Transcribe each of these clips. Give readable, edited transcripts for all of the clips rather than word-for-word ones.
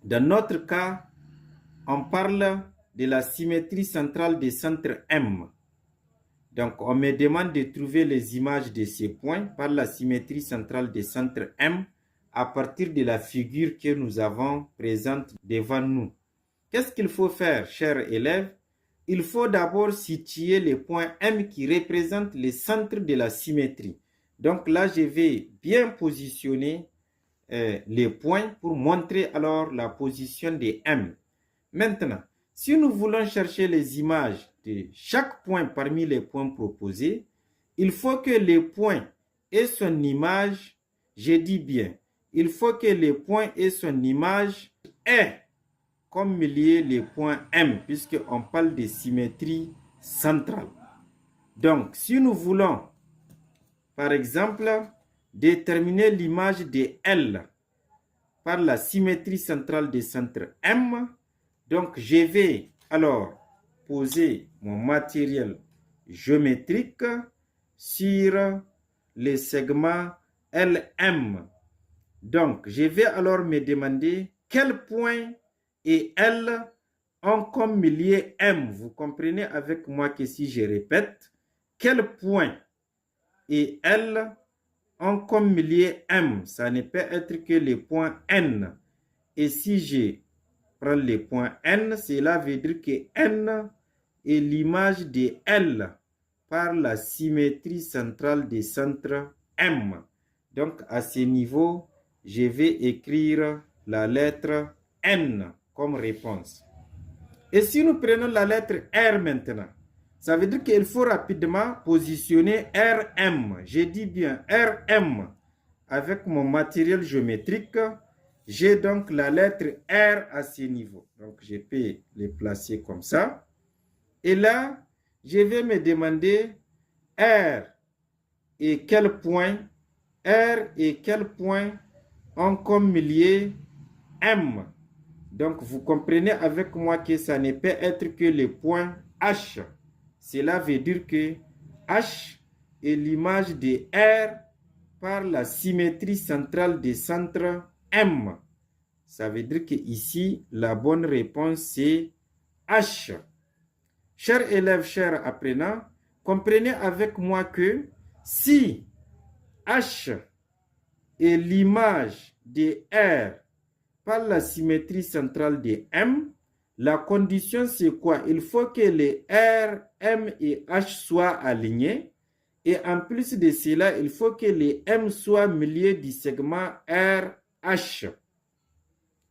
Dans notre cas, on parle de la symétrie centrale des centres M. Donc, on me demande de trouver les images de ces points par la symétrie centrale des centres M à partir de la figure que nous avons présente devant nous. Qu'est-ce qu'il faut faire, chers élèves? Il faut d'abord situer les points M qui représentent les centres de la symétrie. Donc là, je vais bien positionner les points pour montrer alors la position des M. Maintenant, si nous voulons chercher les images de chaque point parmi les points proposés, il faut que les points aient son image, je dis bien, il faut que les points aient son image aient comme milieu les points M, puisqu'on parle de symétrie centrale. Donc, si nous voulons, par exemple, déterminer l'image de L par la symétrie centrale des centres M, donc je vais alors poser mon matériel géométrique sur les segments LM. Donc, je vais alors me demander quel point et L ont comme milieu M. Vous comprenez avec moi que si je répète, quel point et L ont comme milieu M. Ça ne peut être que le point N. Et si je prends le point N, cela veut dire que N est l'image de L par la symétrie centrale des centres M. Donc, à ce niveau, je vais écrire la lettre N comme réponse. Et si nous prenons la lettre R maintenant, ça veut dire qu'il faut rapidement positionner RM. Je dis bien RM. Avec mon matériel géométrique, j'ai donc la lettre R à ce niveau. Donc, je peux les placer comme ça. Et là, je vais me demander R et quel point, R et quel point ont comme milieu M. Donc, vous comprenez avec moi que ça ne peut être que le point H. Cela veut dire que H est l'image de R par la symétrie centrale des centres M. Ça veut dire que ici, la bonne réponse, c'est H. Chers élèves, chers apprenants, comprenez avec moi que si H est l'image de R par la symétrie centrale de M, la condition c'est quoi? Il faut que les R, M et H soient alignés. Et en plus de cela, il faut que les M soient milieu du segment RH.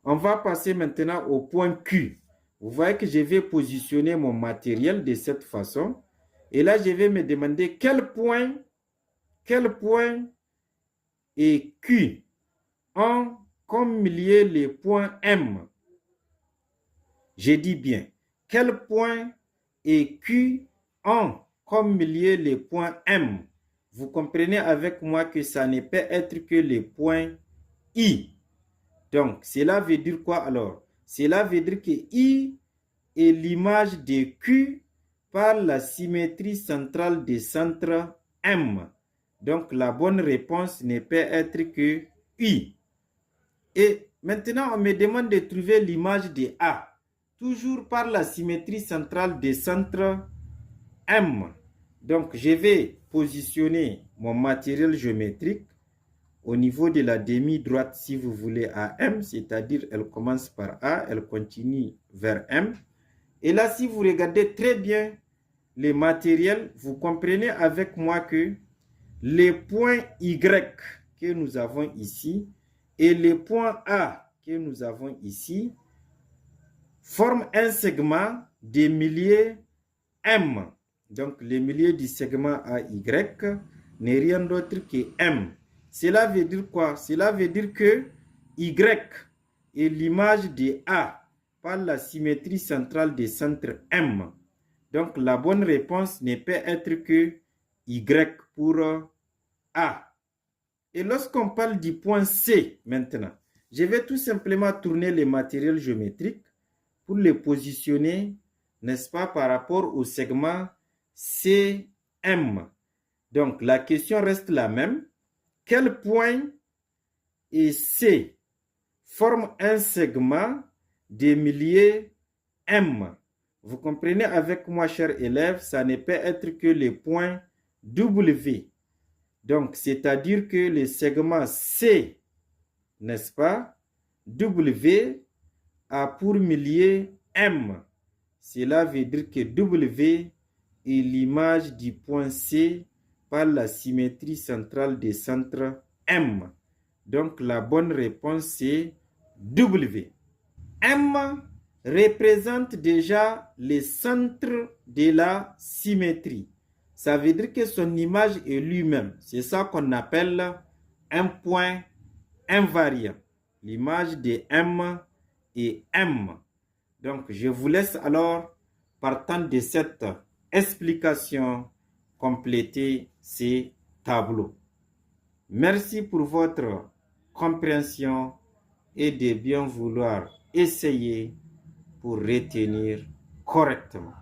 On va passer maintenant au point Q. Vous voyez que je vais positionner mon matériel de cette façon. Et là, je vais me demander quel point et Q ont comme milieu les points M. Je dis bien, quel point et Q ont comme milieu les points M. Vous comprenez avec moi que ça ne peut être que les points I. Donc, cela veut dire quoi alors? Cela veut dire que I est l'image de Q par la symétrie centrale des centres M. Donc, la bonne réponse ne peut être que I. Et maintenant, on me demande de trouver l'image de A, toujours par la symétrie centrale des centres M. Donc, je vais positionner mon matériel géométrique au niveau de la demi-droite, si vous voulez, à M, c'est-à-dire elle commence par A, elle continue vers M. Et là, si vous regardez très bien les matériels, vous comprenez avec moi que les points Y que nous avons ici et les points A que nous avons ici forment un segment des milieux M. Donc, le milieu du segment AY n'est rien d'autre que M. Cela veut dire quoi? Cela veut dire que Y est l'image de A par la symétrie centrale des centres M. Donc, la bonne réponse ne peut être que Y pour A. Et lorsqu'on parle du point C maintenant, je vais tout simplement tourner les matériels géométriques pour les positionner, n'est-ce pas, par rapport au segment CM. Donc, la question reste la même. Quel point et C forme un segment de milieu M. Vous comprenez avec moi, chers élèves, ça ne peut être que le point W. Donc, c'est-à-dire que le segment C, n'est-ce pas, W a pour milieu M. Cela veut dire que W est l'image du point C par la symétrie centrale des centres M. Donc, la bonne réponse, c'est W. M représente déjà le centre de la symétrie. Ça veut dire que son image est lui-même. C'est ça qu'on appelle un point invariant. L'image de M est M. Donc, je vous laisse alors, partant de cette explication, compléter ces tableaux. Merci pour votre compréhension et de bien vouloir essayer pour retenir correctement.